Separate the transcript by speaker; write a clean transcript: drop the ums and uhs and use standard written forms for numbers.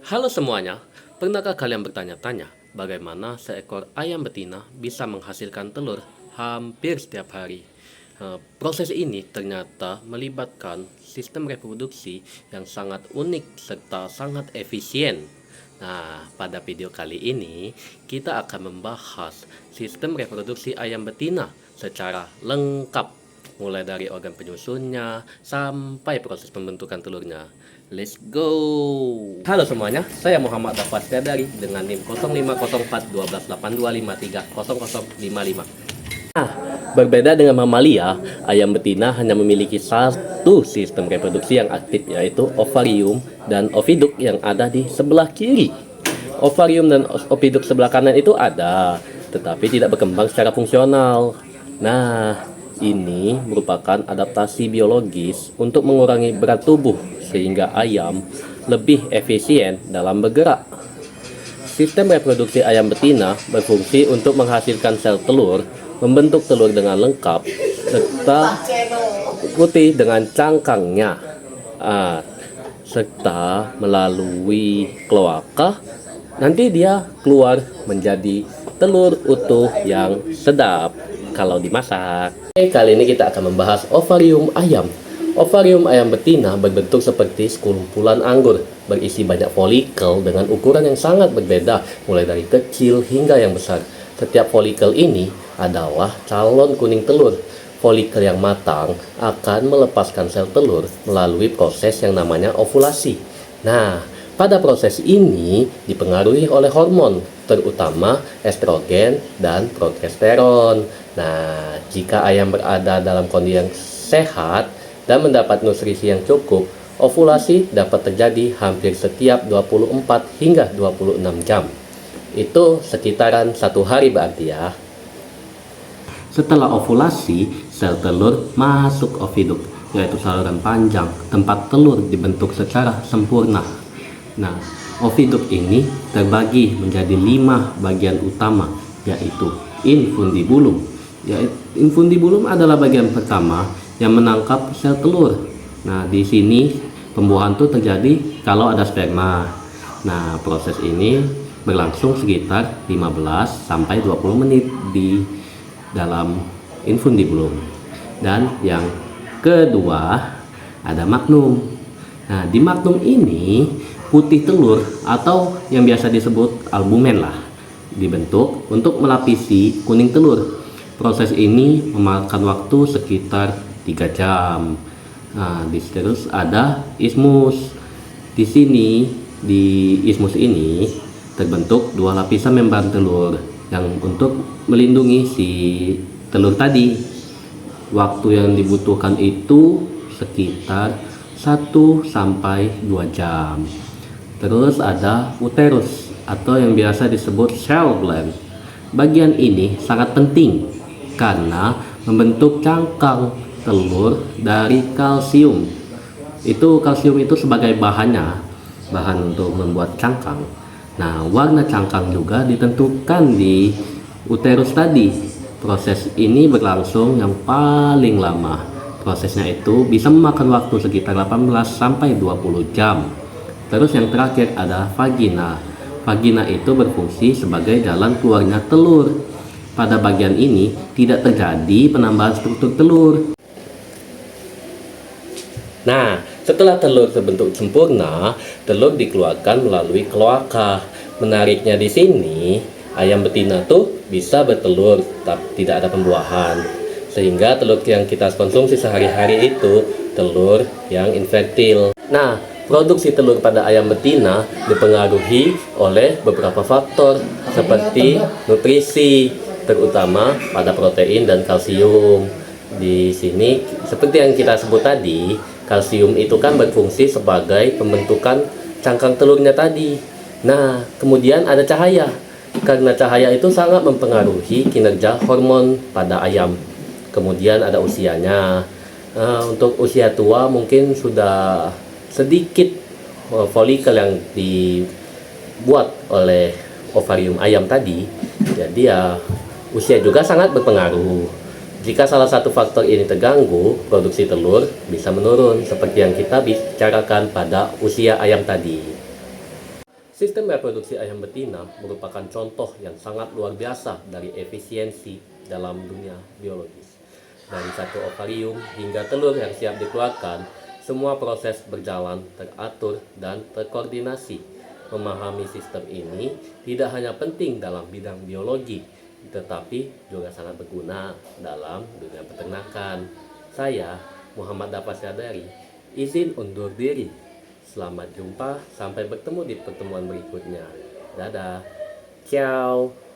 Speaker 1: Halo semuanya, pernahkah kalian bertanya-tanya bagaimana seekor ayam betina bisa menghasilkan telur hampir setiap hari? Proses ini ternyata melibatkan sistem reproduksi yang sangat unik serta sangat efisien. Nah, pada video kali ini kita akan membahas sistem reproduksi ayam betina secara lengkap, mulai dari organ penyusunnya sampai proses pembentukan telurnya. Let's go. Halo semuanya, saya Muhammad Dafas dari dengan NIM 05412182530055. Nah, berbeda dengan mamalia, ayam betina hanya memiliki satu sistem reproduksi yang aktif, yaitu ovarium dan oviduk yang ada di sebelah kiri. Ovarium dan oviduk sebelah kanan itu ada, tetapi tidak berkembang secara fungsional. Nah, ini merupakan adaptasi biologis untuk mengurangi berat tubuh sehingga ayam lebih efisien dalam bergerak. Sistem reproduksi ayam betina berfungsi untuk menghasilkan sel telur, membentuk telur dengan lengkap, serta putih dengan cangkangnya, serta melalui kloaka, nanti dia keluar menjadi telur utuh yang sedap kalau dimasak. Kali ini kita akan membahas ovarium ayam. Ovarium ayam betina berbentuk seperti sekumpulan anggur, berisi banyak folikel dengan ukuran yang sangat berbeda, mulai dari kecil hingga yang besar. Setiap folikel ini adalah calon kuning telur. Folikel yang matang akan melepaskan sel telur melalui proses yang namanya ovulasi. Nah, pada proses ini dipengaruhi oleh hormon, terutama estrogen dan progesteron. Nah, jika ayam berada dalam kondisi yang sehat dan mendapat nutrisi yang cukup, ovulasi dapat terjadi hampir setiap 24 hingga 26 jam. Itu sekitaran 1 hari berarti ya. Setelah ovulasi, sel telur masuk oviduk, yaitu saluran panjang tempat telur dibentuk secara sempurna. Nah, oviduk ini terbagi menjadi 5 bagian utama, yaitu infundibulum. Infundibulum adalah bagian pertama yang menangkap sel telur. Nah, di sini pembuahan itu terjadi kalau ada sperma. Nah, proses ini berlangsung sekitar 15 sampai 20 menit di dalam infundibulum. Dan yang kedua ada magnum. Nah, di magnum ini putih telur atau yang biasa disebut albumen lah dibentuk untuk melapisi kuning telur. Proses ini memakan waktu sekitar 3 jam. Nah, terus ada ismus. Di sini, di ismus ini terbentuk 2 lapisan membran telur yang untuk melindungi si telur tadi. Waktu yang dibutuhkan itu sekitar 1 sampai 2 jam. Terus ada uterus atau yang biasa disebut cell gland. Bagian ini sangat penting karena membentuk cangkang telur dari kalsium. Kalsium itu sebagai bahan untuk membuat cangkang. Nah, warna cangkang juga ditentukan di uterus tadi. Proses ini berlangsung yang paling lama. Prosesnya itu bisa memakan waktu sekitar 18 sampai 20 jam. Terus yang terakhir ada vagina. Vagina itu berfungsi sebagai jalan keluarnya telur. Pada bagian ini tidak terjadi penambahan struktur telur. Nah, setelah telur terbentuk sempurna, telur dikeluarkan melalui kloaka. Menariknya di sini, ayam betina tuh bisa bertelur, tapi tidak ada pembuahan. Sehingga telur yang kita konsumsi sehari-hari itu telur yang infertil. Nah, produksi telur pada ayam betina dipengaruhi oleh beberapa faktor seperti nutrisi, terutama pada protein dan kalsium. Di sini seperti yang kita sebut tadi, kalsium itu kan berfungsi sebagai pembentukan cangkang telurnya tadi. Nah, kemudian ada cahaya. Karena cahaya itu sangat mempengaruhi kinerja hormon pada ayam. Kemudian ada usianya. Untuk usia tua mungkin sudah sedikit folikel yang dibuat oleh ovarium ayam tadi. Jadi ya usia juga sangat berpengaruh. Jika salah satu faktor ini terganggu, produksi telur bisa menurun seperti yang kita bicarakan pada usia ayam tadi. Sistem reproduksi ayam betina merupakan contoh yang sangat luar biasa dari efisiensi dalam dunia biologis. Dari satu ovarium hingga telur yang siap dikeluarkan, semua proses berjalan teratur dan terkoordinasi. Memahami sistem ini tidak hanya penting dalam bidang biologi, tetapi juga sangat berguna dalam dunia peternakan. Saya, Muhammad Dafa Syadari, izin undur diri. Selamat jumpa, sampai bertemu di pertemuan berikutnya. Dadah. Ciao.